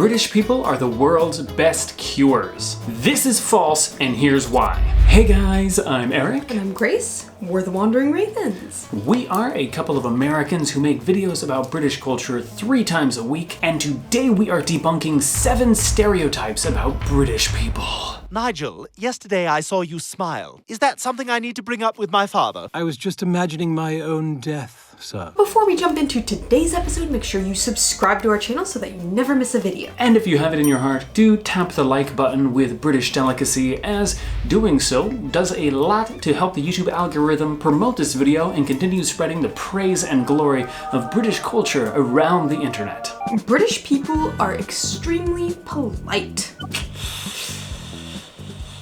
British people are the world's best cures. This is false, and here's why. Hey guys, I'm Eric. And I'm Grace. We're the Wandering Ravens. We are a couple of Americans who make videos about British culture 3 times a week, and today we are debunking 7 stereotypes about British people. Nigel, yesterday I saw you smile. Is that something I need to bring up with my father? I was just imagining my own death, sir. Before we jump into today's episode, make sure you subscribe to our channel so that you never miss a video. And if you have it in your heart, do tap the like button with British delicacy, as doing so does a lot to help the YouTube algorithm promote this video and continue spreading the praise and glory of British culture around the internet. British people are extremely polite.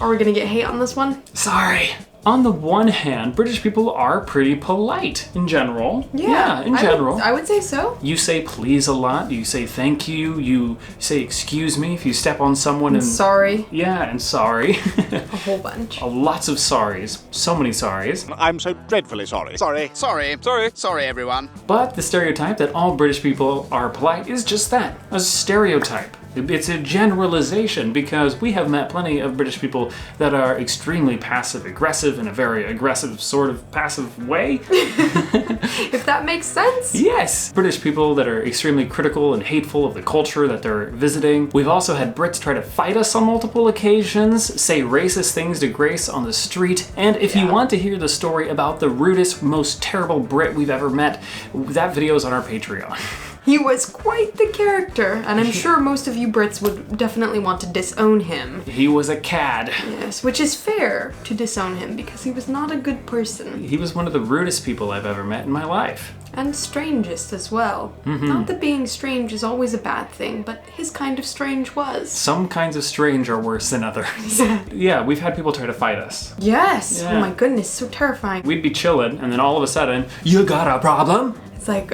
Are we gonna get hate on this one? Sorry. On the one hand, British people are pretty polite in general. Yeah, in general. I would say so. You say please a lot, you say thank you, you say excuse me if you step on someone and sorry. Yeah, and sorry. A whole bunch. Lots of sorries. So many sorries. I'm so dreadfully sorry. Sorry, everyone. But the stereotype that all British people are polite is just that, a stereotype. It's a generalization because we have met plenty of British people that are extremely passive-aggressive in a very aggressive sort of passive way. If that makes sense. Yes! British people that are extremely critical and hateful of the culture that they're visiting. We've also had Brits try to fight us on multiple occasions, say racist things to Grace on the street, and if you want to hear the story about the rudest, most terrible Brit we've ever met, that video is on our Patreon. He was quite the character, and I'm sure most of you Brits would definitely want to disown him. He was a cad. Yes, which is fair to disown him because he was not a good person. He was one of the rudest people I've ever met in my life. And strangest as well. Not that being strange is always a bad thing, but his kind of strange was. Some kinds of strange are worse than others. Yeah, we've had people try to fight us. Yes! Yeah. Oh my goodness, so terrifying. We'd be chilling, and then all of a sudden, you got a problem? It's like,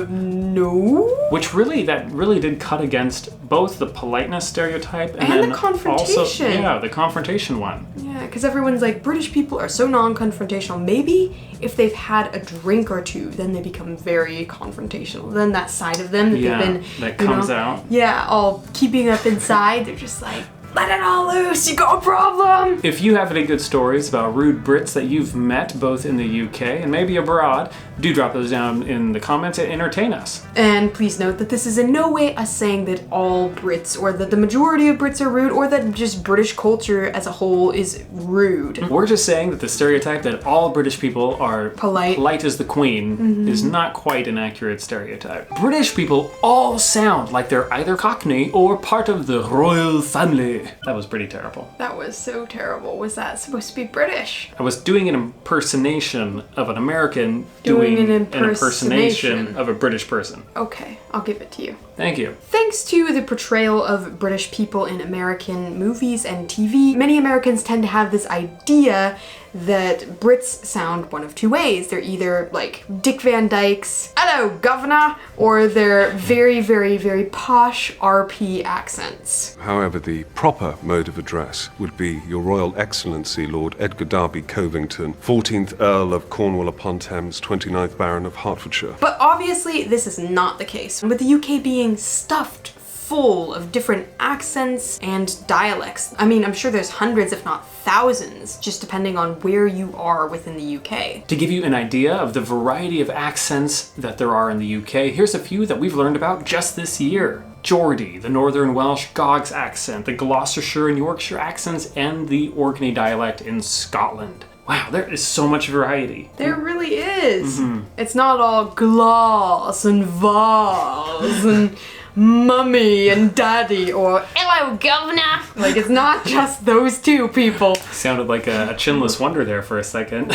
no? Which that really did cut against both the politeness stereotype and And then the confrontation. Also, yeah, the confrontation one. Yeah, because everyone's like, British people are so non-confrontational. Maybe if they've had a drink or two, then they become very confrontational. Then that side of them that they've been, that comes out. Yeah, all keeping up inside, they're just like, let it all loose, you got a problem! If you have any good stories about rude Brits that you've met both in the UK and maybe abroad, do drop those down in the comments and entertain us. And please note that this is in no way us saying that all Brits or that the majority of Brits are rude or that just British culture as a whole is rude. We're just saying that the stereotype that all British people are polite as the Queen is not quite an accurate stereotype. British people all sound like they're either Cockney or part of the royal family. That was pretty terrible. That was so terrible. Was that supposed to be British? I was doing an impersonation of an American doing an impersonation of a British person. Okay, I'll give it to you. Thank you. Thanks to the portrayal of British people in American movies and TV, many Americans tend to have this idea that Brits sound one of 2 ways. They're either like Dick Van Dyke's "Hello, governor," or they're very, very, very posh RP accents. However, the proper mode of address would be Your Royal Excellency Lord Edgar Darby Covington, 14th Earl of Cornwall-upon-Thames, 29th Baron of Hertfordshire. But obviously this is not the case, with the UK being stuffed full of different accents and dialects. I mean, I'm sure there's hundreds, if not thousands, just depending on where you are within the UK. To give you an idea of the variety of accents that there are in the UK, here's a few that we've learned about just this year. Geordie, the Northern Welsh Gogs accent, the Gloucestershire and Yorkshire accents, and the Orkney dialect in Scotland. Wow, there is so much variety. There really is. It's not all gloss and vase and mummy and daddy or hello governor. Like, it's not just those two people. Sounded like a chinless wonder there for a second.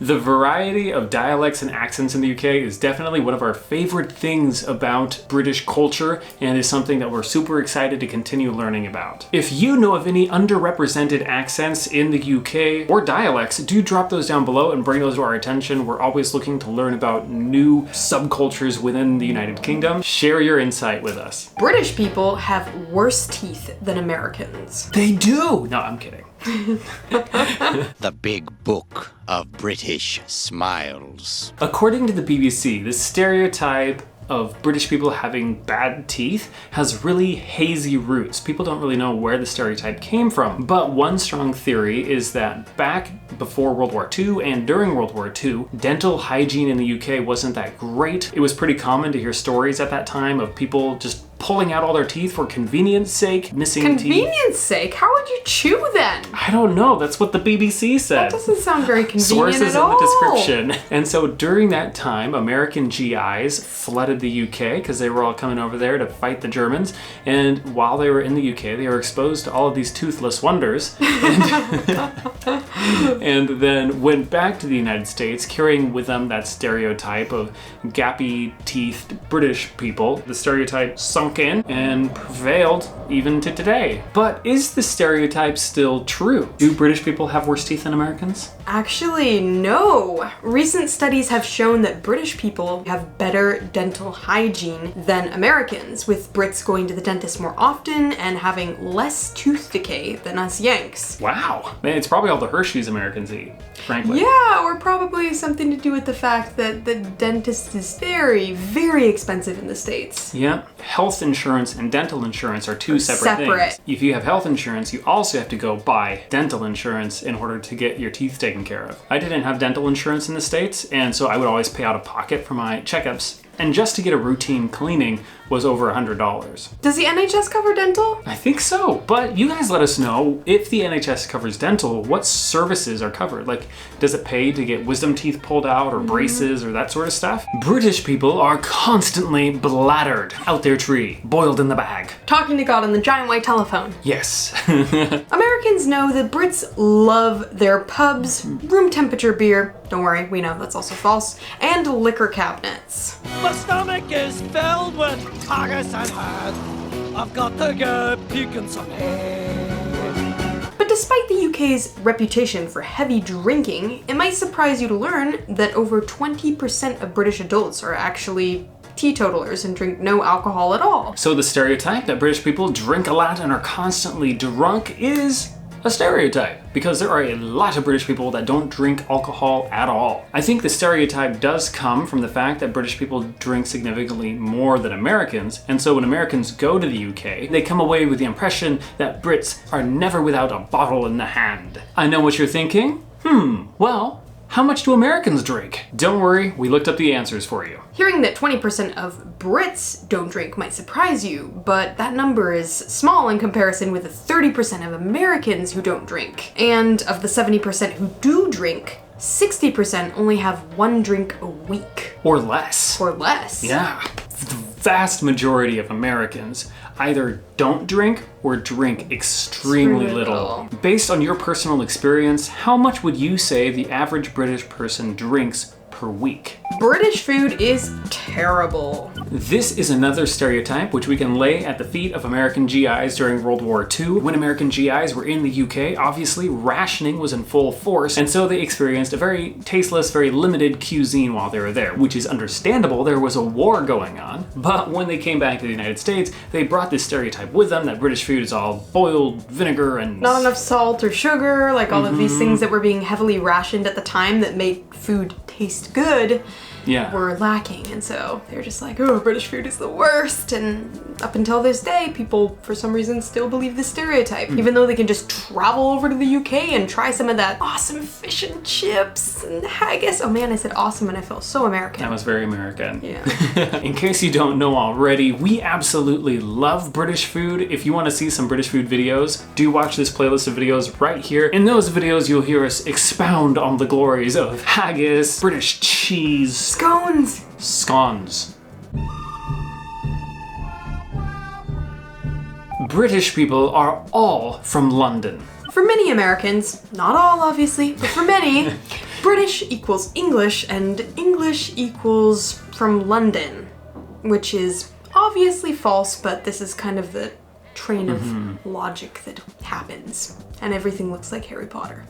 The variety of dialects and accents in the UK is definitely one of our favorite things about British culture and is something that we're super excited to continue learning about. If you know of any underrepresented accents in the UK or dialects, do drop those down below and bring those to our attention. We're always looking to learn about new subcultures within the United Kingdom. Share your insight with us. British people have worse teeth than Americans. They do! No, I'm kidding. The Big Book of British Smiles. According to the BBC, the stereotype of British people having bad teeth has really hazy roots. People don't really know where the stereotype came from. But one strong theory is that back before World War II and during World War II, dental hygiene in the UK wasn't that great. It was pretty common to hear stories at that time of people just pulling out all their teeth for convenience sake, missing teeth. Convenience sake? How would you chew then? I don't know. That's what the BBC said. That doesn't sound very convenient Sources at all. in the description. And so during that time, American GIs flooded the UK because they were all coming over there to fight the Germans. And while they were in the UK, they were exposed to all of these toothless wonders. And then went back to the United States, carrying with them that stereotype of gappy-teethed British people. The stereotype sunk in and prevailed even to today. But is the stereotype still true? Do British people have worse teeth than Americans? Actually, no. Recent studies have shown that British people have better dental hygiene than Americans, with Brits going to the dentist more often and having less tooth decay than us Yanks. Wow. Man, it's probably all the Hershey's Americans eat, frankly. Yeah, or probably something to do with the fact that the dentist is very, very expensive in the States. Yeah. Health insurance and dental insurance are two separate things. If you have health insurance, you also have to go buy dental insurance in order to get your teeth taken care of. I didn't have dental insurance in the States, and so I would always pay out of pocket for my checkups. And just to get a routine cleaning was over $100. Does the NHS cover dental? I think so, but you guys let us know if the NHS covers dental, what services are covered? Like, does it pay to get wisdom teeth pulled out or braces or that sort of stuff? British people are constantly bladdered out their tree, boiled in the bag. Talking to God on the giant white telephone. Yes. Americans know that Brits love their pubs, room temperature beer, don't worry, we know that's also false, and liquor cabinets. My stomach is filled with haggis and head. I've got to go puking some head. But despite the UK's reputation for heavy drinking, it might surprise you to learn that over 20% of British adults are actually teetotalers and drink no alcohol at all. So the stereotype that British people drink a lot and are constantly drunk is a stereotype, because there are a lot of British people that don't drink alcohol at all. I think the stereotype does come from the fact that British people drink significantly more than Americans, and so when Americans go to the UK, they come away with the impression that Brits are never without a bottle in the hand. I know what you're thinking. Well, how much do Americans drink? Don't worry, we looked up the answers for you. Hearing that 20% of Brits don't drink might surprise you, but that number is small in comparison with the 30% of Americans who don't drink. And of the 70% who do drink, 60% only have one drink a week. Or less. Or less. Yeah. The vast majority of Americans either don't drink or drink extremely little. Based on your personal experience, how much would you say the average British person drinks per week? British food is terrible. This is another stereotype which we can lay at the feet of American GIs during World War II. When American GIs were in the UK, obviously rationing was in full force, and so they experienced a very tasteless, very limited cuisine while they were there, which is understandable. There was a war going on, but when they came back to the United States, they brought this stereotype with them that British food is all boiled vinegar and not enough salt or sugar, like all of these things that were being heavily rationed at the time that made food taste good. Were lacking, and so they're just like, oh, British food is the worst. And up until this day, people for some reason still believe this stereotype, even though they can just travel over to the UK and try some of that awesome fish and chips and haggis. Oh man, I said awesome and I felt so American. That was very American. Yeah. In case you don't know already, we absolutely love British food. If you want to see some British food videos, do watch this playlist of videos right here. In those videos, you'll hear us expound on the glories of haggis, British cheese, scones. Scones. British people are all from London. For many Americans, not all obviously, but for many, British equals English and English equals from London, which is obviously false, but this is kind of the train of logic that happens. And everything looks like Harry Potter.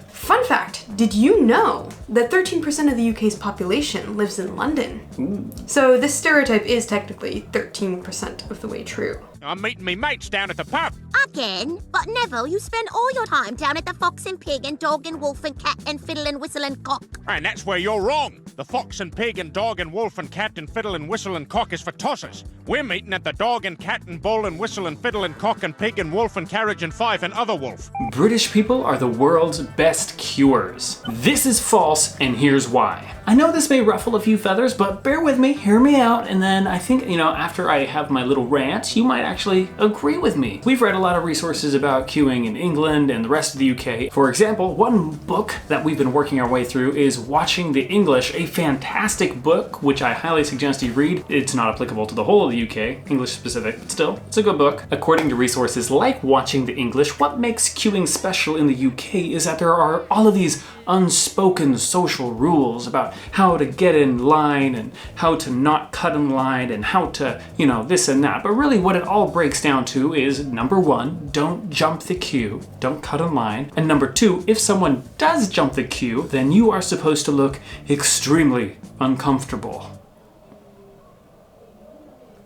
Fun fact, did you know that 13% of the UK's population lives in London? Ooh. So this stereotype is technically 13% of the way true. I'm meeting me mates down at the pub. Again? But Neville, you spend all your time down at the Fox and Pig and Dog and Wolf and Cat and Fiddle and Whistle and Cock. And that's where you're wrong. The Fox and Pig and Dog and Wolf and Cat and Fiddle and Whistle and Cock is for tossers. We're meeting at the Dog and Cat and Bull and Whistle and Fiddle and Cock and Pig and Wolf and Carriage and Five and Other Wolf. British people are the world's best cures. This is false, and here's why. I know this may ruffle a few feathers, but bear with me, hear me out, and then I think, after I have my little rant, you might actually agree with me. We've read a lot of resources about queuing in England and the rest of the UK. For example, one book that we've been working our way through is Watching the English, a fantastic book, which I highly suggest you read. It's not applicable to the whole of the UK, English specific, but still, it's a good book. According to resources like Watching the English, what makes queuing special in the UK is that there are all of these unspoken social rules about how to get in line and how to not cut in line and how to, this and that. But really what it all breaks down to is, number one, don't jump the queue, don't cut in line. And number two, if someone does jump the queue, then you are supposed to look extremely uncomfortable.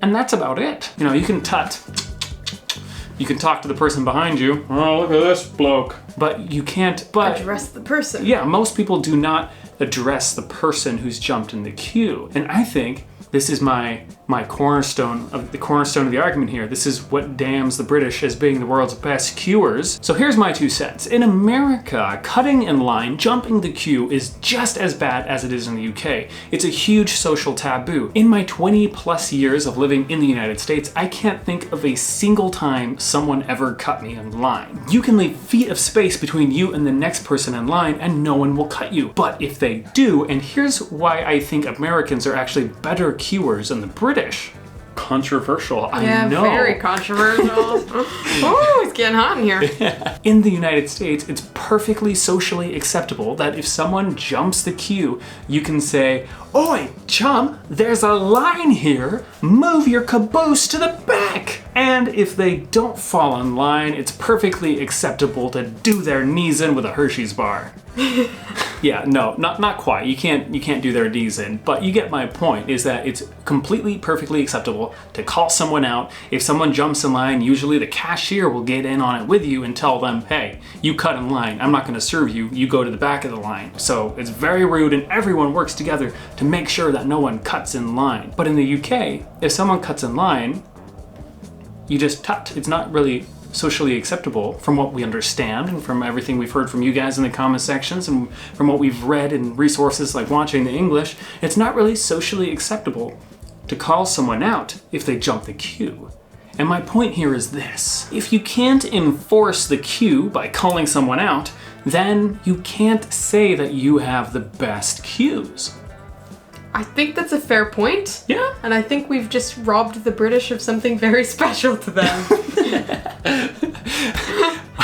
And that's about it. You can tut. You can talk to the person behind you. Oh, look at this bloke. But you can't address the person. Yeah, most people do not address the person who's jumped in the queue. And I think this is my cornerstone of the argument here. This is what damns the British as being the world's best queuers. So here's my 2 cents. In America, cutting in line, jumping the queue is just as bad as it is in the UK. It's a huge social taboo. In my 20 plus years of living in the United States, I can't think of a single time someone ever cut me in line. You can leave feet of space between you and the next person in line and no one will cut you. But if they do, and here's why I think Americans are actually better queuers than the British. Controversial, I know. Yeah, very controversial. Oh, it's getting hot in here. In the United States, it's perfectly socially acceptable that if someone jumps the queue, you can say, "Oi, chum, there's a line here. Move your caboose to the back." And if they don't fall in line, it's perfectly acceptable to do their knees in with a Hershey's bar. Yeah, no, not quite. You can't do their knees in, but you get my point, is that it's completely perfectly acceptable to call someone out. If someone jumps in line, usually the cashier will get in on it with you and tell them, "Hey, you cut in line. I'm not gonna serve you. You go to the back of the line." So it's very rude and everyone works together to make sure that no one cuts in line. But in the UK, if someone cuts in line, you just tut. It's not really socially acceptable from what we understand and from everything we've heard from you guys in the comment sections and from what we've read in resources like Watching the English. It's not really socially acceptable to call someone out if they jump the queue. And my point here is this: if you can't enforce the queue by calling someone out, then you can't say that you have the best queues. I think that's a fair point. Yeah. And I think we've just robbed the British of something very special to them.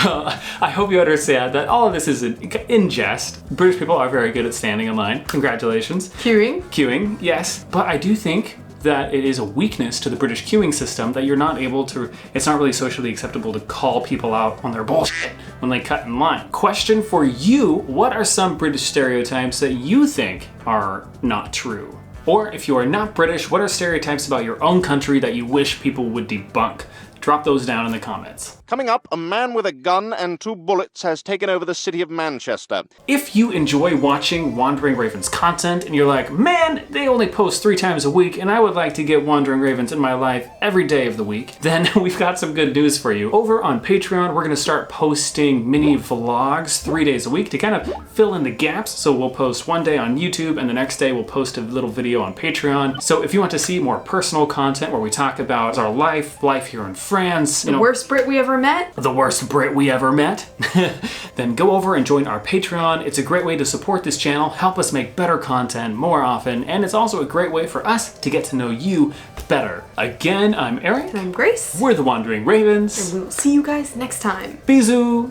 Well, I hope you understand that all of this is in jest. British people are very good at standing in line. Congratulations. Queuing, yes. But I do think that it is a weakness to the British queuing system that you're not able to, it's not really socially acceptable to call people out on their bullshit when they cut in line. Question for you: what are some British stereotypes that you think are not true? Or if you are not British, what are stereotypes about your own country that you wish people would debunk? Drop those down in the comments. Coming up, a man with a gun and 2 bullets has taken over the city of Manchester. If you enjoy watching Wandering Ravens content and you're like, "Man, they only post 3 times a week and I would like to get Wandering Ravens in my life every day of the week," then we've got some good news for you. Over on Patreon, we're gonna start posting mini vlogs 3 days a week to kind of fill in the gaps. So we'll post one day on YouTube and the next day we'll post a little video on Patreon. So if you want to see more personal content where we talk about our life here in France, the worst Brit we ever met, then go over and join our Patreon. It's a great way to support this channel, help us make better content more often, and it's also a great way for us to get to know you better. Again, I'm Eric. And I'm Grace. We're the Wandering Ravens. And we'll see you guys next time. Bisous.